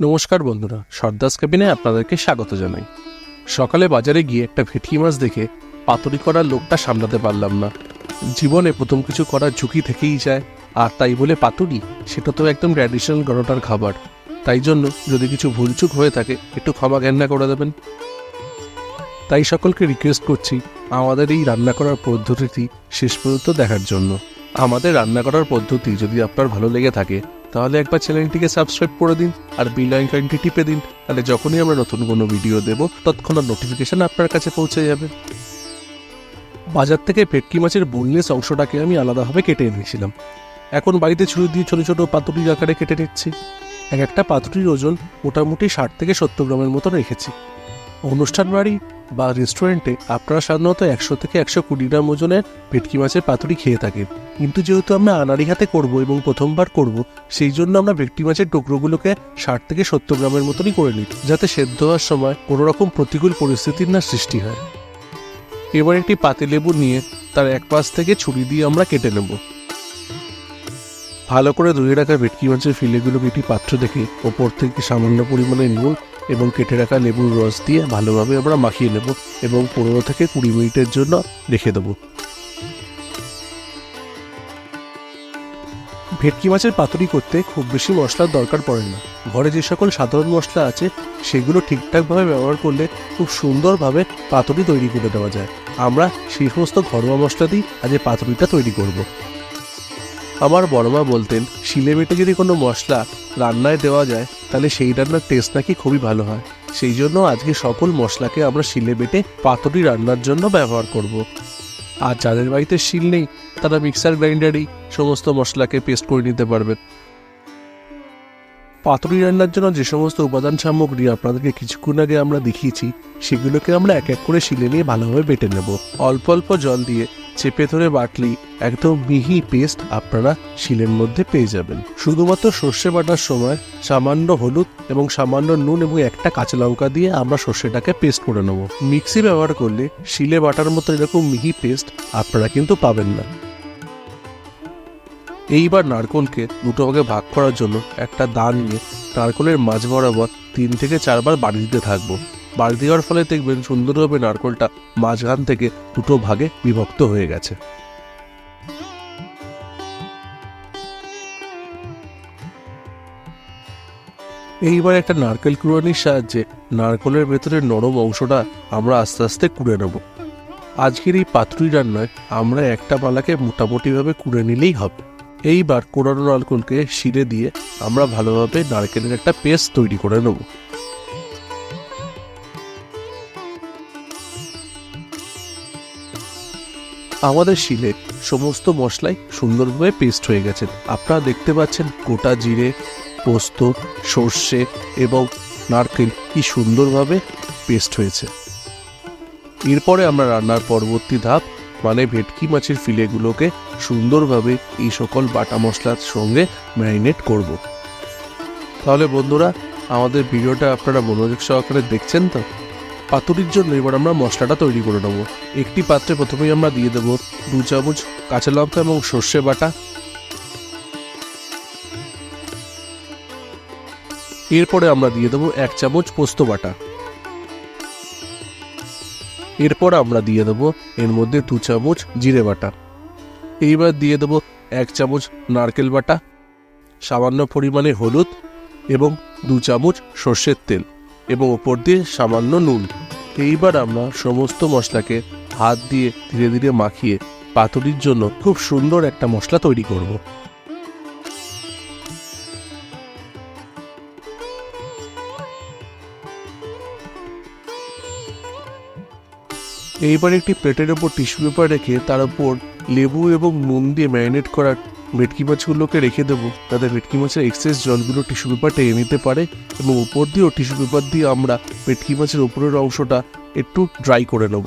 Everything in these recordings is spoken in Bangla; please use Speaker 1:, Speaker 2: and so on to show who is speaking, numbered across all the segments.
Speaker 1: নমস্কার বন্ধুরা, সর্দাস কেবিনে আপনাদেরকে স্বাগত জানাই। সকালে বাজারে গিয়ে একটা ভেটকি মাছ দেখে পাতুরি করার লোকটা সামলাতে পারলাম না। জীবনে প্রথম কিছু করার ঝুঁকি থেকেই যায়, আর তাই বলে পাতুরি, সেটা তো একদম ট্র্যাডিশনাল গরোটার খাবার। তাই জন্য যদি কিছু ভুলচুক হয়ে থাকে একটু ক্ষমা জ্ঞানা করে দেবেন। তাই সকলকে রিকোয়েস্ট করছি আমাদের এই রান্না করার পদ্ধতিটি শেষ পর্যন্ত দেখার জন্য। আমাদের রান্না করার পদ্ধতি যদি আপনার ভালো লেগে থাকে তাহলে একবার চ্যানেলটিকে সাবস্ক্রাইব করে দিন আর বেল আইকনটি টিপে দিন, তাহলে যখনই আমরা নতুন কোনো ভিডিও দেব তৎক্ষণাৎ নোটিফিকেশন আপনার কাছে পৌঁছে যাবে। বাজার থেকে ভেটকি মাছের বোনলেস অংশটাকে আমি আলাদাভাবে কেটে এনেছিলাম। এখন বাড়িতে ছুরি দিয়ে ছোটো ছোটো পাতুরির আকারে কেটে নিচ্ছি। এক একটা পাতুরির ওজন মোটামুটি 60 থেকে 70 গ্রামের মতো রেখেছি। অনুষ্ঠান বাড়ি বা রেস্টুরেন্টে আপনারা সাধারণত 100 থেকে 120 গ্রাম ওজনের ভেটকি মাছের পাতুরি খেয়ে থাকেন, কিন্তু যেহেতু আমরা আনাড়ি হাতে করব এবং প্রথমবার করব, সেই জন্য আমরা ভেটকি মাছের টুকরোগুলোকে 60 থেকে 70 গ্রামের মতনই করে নিই, যাতে সেদ্ধ হওয়ার সময় কোনো রকম প্রতিকূল পরিস্থিতির না সৃষ্টি হয়। এবার একটি পাতিলেবু নিয়ে তার এক পাশ থেকে ছুরি দিয়ে আমরা কেটে নেব। ভালো করে ধুয়ে রাখা ভেটকি মাছের ফিলেগুলোকে একটি পাত্র দেখে ওপর থেকে সামান্য পরিমাণে নুন এবং কেটে রাখা লেবুর রস দিয়ে ভালোভাবে আমরা মাখিয়ে নেব এবং 15 থেকে 20 মিনিটের জন্য রেখে দেব। ভেটকি মাছের পাতুরি করতে খুব বেশি মশলার দরকার পড়ে না। ঘরে যে সকল সাধারণ মশলা আছে সেগুলো ঠিকঠাকভাবে ব্যবহার করলে খুব সুন্দরভাবে পাতুরি তৈরি করে দেওয়া যায়। আমরা সেই সমস্ত ঘরোয়া মশলা দিয়ে আজ এই পাতুরিটা তৈরি করব। আমার বড়মা বলতেন, শিলে বেটে যদি কোনো মশলা রান্নায় দেওয়া যায় তাহলে সেই রান্নার টেস্ট নাকি খুবই ভালো হয়। সেই জন্য আজকে সকল মশলাকে আমরা শিলে বেটে পাতুরি রান্নার জন্য ব্যবহার করব। আর যাদের বাড়িতে শিল নেই তারা মিক্সার গ্রাইন্ডারেই সমস্ত মশলাকে পেস্ট করে নিতে পারবেন। পাতুরি রান্নার জন্য যে সমস্ত উপাদান সামগ্রী আপনাদেরকে কিছুক্ষণ আগে আমরা দেখিয়েছি সেগুলোকে আমরা এক এক করে শিলে নিয়ে ভালোভাবে বেটে নেব। অল্প অল্প জল দিয়ে চেপে ধরে বাটলি একদম মিহি পেস্ট আপনারা শিলের মধ্যে পেয়ে যাবেন। শুধুমাত্র সর্ষে বাটার সময় সামান্য হলুদ এবং সামান্য নুন এবং একটা কাঁচা লঙ্কা দিয়ে আমরা সর্ষেটাকে পেস্ট করে নেব। মিক্সি ব্যবহার করলে শিলে বাটার মতো এরকম মিহি পেস্ট আপনারা কিন্তু পাবেন না। এইবার নারকোলকে দুটো ভাগে ভাগ করার জন্য একটা দা নিয়ে নারকোলের মাঝ বরাবর 3 থেকে 4 বার বাড়ি দিতে থাকবো। বাড়ি দেওয়ার ফলে দেখবেন সুন্দরভাবে নারকোলটা মাঝখান থেকে দুটো ভাগে বিভক্ত হয়ে গেছে। এইবার একটা নারকেল কুড়ানির সাহায্যে নারকোলের ভেতরে নরম অংশটা আমরা আস্তে আস্তে কুড়ে নেব। আজকের এই পাতুরি রান্নায় আমরা একটা পালাকে মোটামুটিভাবে কুড়ে নিলেই হবে। এইবার কোড়ানো নারকেলকে শিলে দিয়ে আমরা ভালোভাবে নারকেলের একটা পেস্ট তৈরি করে নেব। আমাদের শিলে সমস্ত মশলাই সুন্দরভাবে পেস্ট হয়ে গেছে। আপনারা দেখতে পাচ্ছেন গোটা জিরে, পোস্ত, সর্ষে এবং নারকেল কি সুন্দরভাবে পেস্ট হয়েছে। এরপরে আমরা রান্নার পরবর্তী ধাপ মানে ভেটকি মাছের ফিলেগুলোকে সুন্দরভাবে এই সকল বাটা মশলার সঙ্গে ম্যারিনেট করব। তাহলে বন্ধুরা, আমাদের ভিডিওটা আপনারা মনোযোগ সহকারে দেখছেন তো? পাতুরির জন্য এবার আমরা মশলাটা তৈরি করে নেব। একটি পাত্রে প্রথমেই আমরা দিয়ে দেব 2 চামচ কাঁচা লঙ্কা এবং সর্ষে বাটা। এরপরে আমরা দিয়ে দেব 1 চামচ পোস্ত বাটা। এরপর আমরা দিয়ে দেব এর মধ্যে 2 চামচ জিরে বাটা। এইবার দিয়ে দেব 1 চামচ নারকেল বাটা, সামান্য পরিমাণে হলুদ এবং 2 চামচ সর্ষের তেল এবং ওপর দিয়ে সামান্য নুন। এইবার আমরা সমস্ত মশলাকে হাত দিয়ে ধীরে ধীরে মাখিয়ে পাতুরির জন্য খুব সুন্দর একটা মশলা তৈরি করব। এইবার একটি প্লেটের ওপর টিস্যু পেপার রেখে তার উপর লেবু এবং নুন দিয়ে ম্যারিনেট করা ভেটকি মাছগুলোকে রেখে দেবো, যাতে ভেটকি মাছের এক্সেস জলগুলো টিস্যু পেপার টেনে নিতে পারে এবং উপর দিয়েও টিস্যু পেপার দিয়ে আমরা ভেটকি মাছের উপরের অংশটা একটু ড্রাই করে নেব।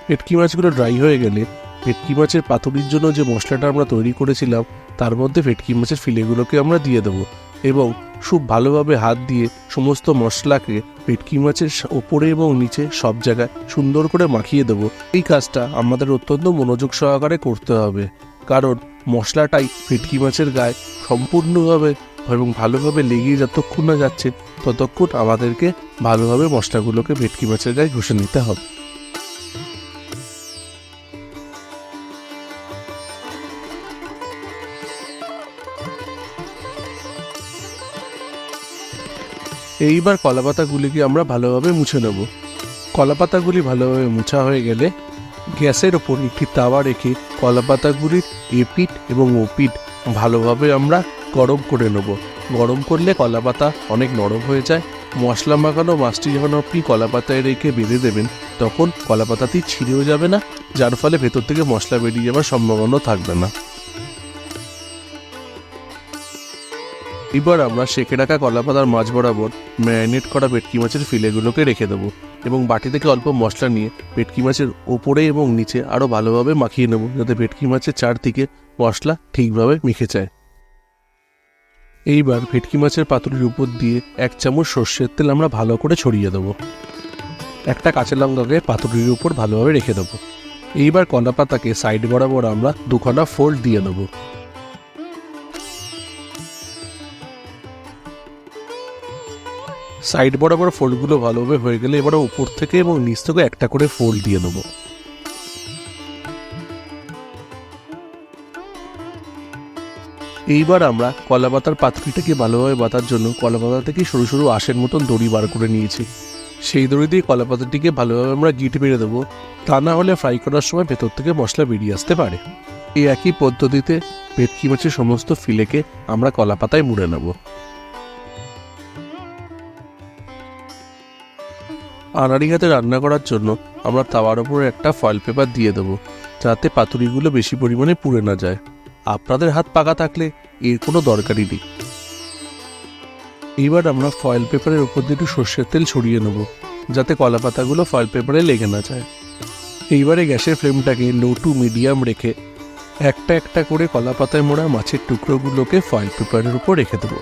Speaker 1: ভেটকি মাছগুলো ড্রাই হয়ে গেলে ভেটকি মাছের পাতুরির জন্য যে মশলাটা আমরা তৈরি করেছিলাম তার মধ্যে ভেটকি মাছের ফিলেগুলোকে আমরা দিয়ে দেবো এবং খুব ভালোভাবে হাত দিয়ে সমস্ত মশলাকে ভেটকি মাছের ওপরে এবং নিচে সব জায়গায় সুন্দর করে মাখিয়ে দেবো। এই কাজটা আমাদের অত্যন্ত মনোযোগ সহকারে করতে হবে, কারণ মশলাটাই ভেটকি মাছের গায়ে সম্পূর্ণভাবে এবং ভালোভাবে লেগে যতক্ষণ না যাচ্ছে ততক্ষণ আমাদেরকে ভালোভাবে মশলাগুলোকে ভেটকি মাছের গায়ে ঘষে নিতে হবে। এইবার কলাপাতাগুলিকে আমরা ভালোভাবে মুছে নেব। কলাপাতাগুলি ভালোভাবে মুছা হয়ে গেলে গ্যাসের ওপর একটি তাওয়া রেখে কলাপাতাগুলির এপিঠ এবং ওপিঠ ভালোভাবে আমরা গরম করে নেব। গরম করলে কলাপাতা অনেক নরম হয়ে যায়। মশলা মাখানো মাছটি যখন আপনি কলাপাতায় রেখে বেঁধে দেবেন তখন কলাপাতাটি ছিঁড়েও যাবে না, যার ফলে ভেতর থেকে মশলা বেরিয়ে যাওয়ার সম্ভাবনা থাকবে না। এবার আমরা সেঁকে রাখা কলাপাতার মাছ বরাবর ম্যারিনেট করা ভেটকি মাছের ফিলেগুলোকে রেখে দেবো এবং বাটি থেকে অল্প মশলা নিয়ে ভেটকি মাছের ওপরে এবং নিচে আরও ভালোভাবে মাখিয়ে নেব, যাতে ভেটকি মাছের চারদিকে মশলা ঠিকভাবে মিশে যায়। এইবার ভেটকি মাছের পাতুরির উপর দিয়ে 1 চামচ সর্ষের তেল আমরা ভালো করে ছড়িয়ে দেবো। একটা কাঁচা লঙ্কাকে পাতুরির উপর ভালোভাবে রেখে দেবো। এইবার কলাপাতাকে সাইড বরাবর আমরা 2খানা ফোল্ড দিয়ে দেবো। সাইড বরাবর ফোল্ডগুলো ভালোভাবে হয়ে গেলে এবার উপর থেকে এবং নিচ থেকে একটা করে ফোল্ড দিয়ে নেব। এইবার আমরা কলাপাতার পাতুরিটাকে ভালোভাবে বাঁধার জন্য কলাপাতা থেকে সরু সরু আঁশের মতন দড়ি বার করে নিয়েছি। সেই দড়ি দিয়ে কলাপাতাটিকে ভালোভাবে আমরা গিট মেরে দেবো, তা না হলে ফ্রাই করার সময় ভেতর থেকে মশলা বেরিয়ে আসতে পারে। এই একই পদ্ধতিতে ভেটকি মাছের সমস্ত ফিলেকে আমরা কলাপাতায় মুড়ে নেব। আনাড়ি হাতে রান্না করার জন্য আমরা তাওয়ার উপরে একটা ফয়েল পেপার দিয়ে দেবো, যাতে পাতুরিগুলো বেশি পরিমাণে পুড়ে না যায়। আপনাদের হাত পাকা থাকলে এর কোনো দরকারই নেই। এইবার আমরা ফয়েল পেপারের উপর দিয়ে একটু সর্ষের তেল ছড়িয়ে নেব, যাতে কলাপাতাগুলো ফয়েল পেপারে লেগে না যায়। এইবারে গ্যাসের ফ্লেমটাকে লো টু মিডিয়াম রেখে একটা একটা করে কলাপাতায় মোড়া মাছের টুকরোগুলোকে ফয়েল পেপারের উপর রেখে দেবো।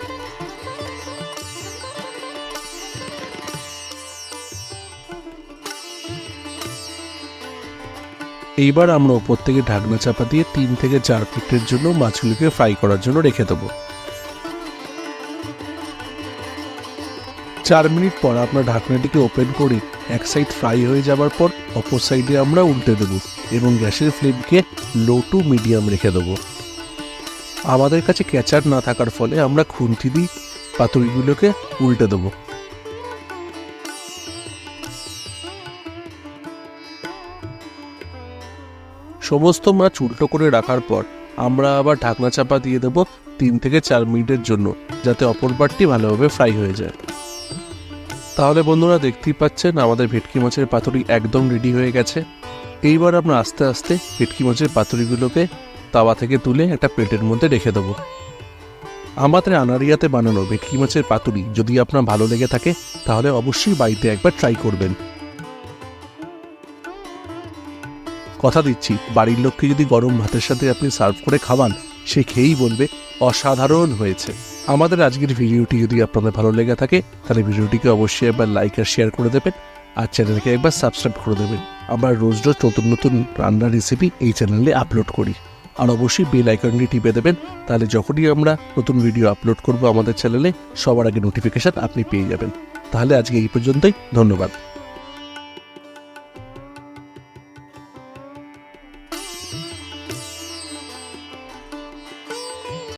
Speaker 1: এইবার আমরা ওপর থেকে ঢাকনা চাপা দিয়ে 3 থেকে 4 মিনিটের জন্য মাছগুলিকে ফ্রাই করার জন্য রেখে দেবো। 4 মিনিট পর আপনার ঢাকনাটিকে ওপেন করে এক সাইড ফ্রাই হয়ে যাবার পর অপর সাইডে আমরা উল্টে দেবো এবং গ্যাসের ফ্লেমকে লো টু মিডিয়াম রেখে দেবো। আমাদের কাছে ক্যাচার না থাকার ফলে আমরা খুন্তি দিয়ে পাতুরিগুলোকে উল্টে দেবো। সমস্ত মাছ উল্টো করে রাখার পর আমরা আবার ঢাকনা চাপা দিয়ে দেবো 3 থেকে 4 মিনিটের জন্য, যাতে অপর পাটটি ভালোভাবে ফ্রাই হয়ে যায়। তাহলে বন্ধুরা দেখতেই পাচ্ছেন আমাদের ভেটকি মাছের পাতুরি একদম রেডি হয়ে গেছে। এইবার আমরা আস্তে আস্তে ভেটকি মাছের পাতুরিগুলোকে তাওয়া থেকে তুলে একটা প্লেটের মধ্যে রেখে দেবো। আমাদের আনাড়িয়াতে বানানো ভেটকি মাছের পাতুরি যদি আপনার ভালো লেগে থাকে তাহলে অবশ্যই বাড়িতে একবার ট্রাই করবেন। কথা দিচ্ছি, বাড়ির লোককে যদি গরম ভাতের সাথে আপনি সার্ভ করে খাওয়ান, সে খেয়েই বলবে অসাধারণ হয়েছে। আমাদের আজকের ভিডিওটি যদি আপনাদের ভালো লেগে থাকে তাহলে ভিডিওটিকে অবশ্যই একবার লাইক আর শেয়ার করে দেবেন, আর চ্যানেলকে একবার সাবস্ক্রাইব করে দেবেন। আমরা রোজ রোজ নতুন নতুন রান্নার রেসিপি এই চ্যানেলে আপলোড করি। আর অবশ্যই বেল আইকনটি টিপে দেবেন, তাহলে যখনই আমরা নতুন ভিডিও আপলোড করব আমাদের চ্যানেলে সবার আগে নোটিফিকেশান আপনি পেয়ে যাবেন। তাহলে আজকে এই পর্যন্তই, ধন্যবাদ।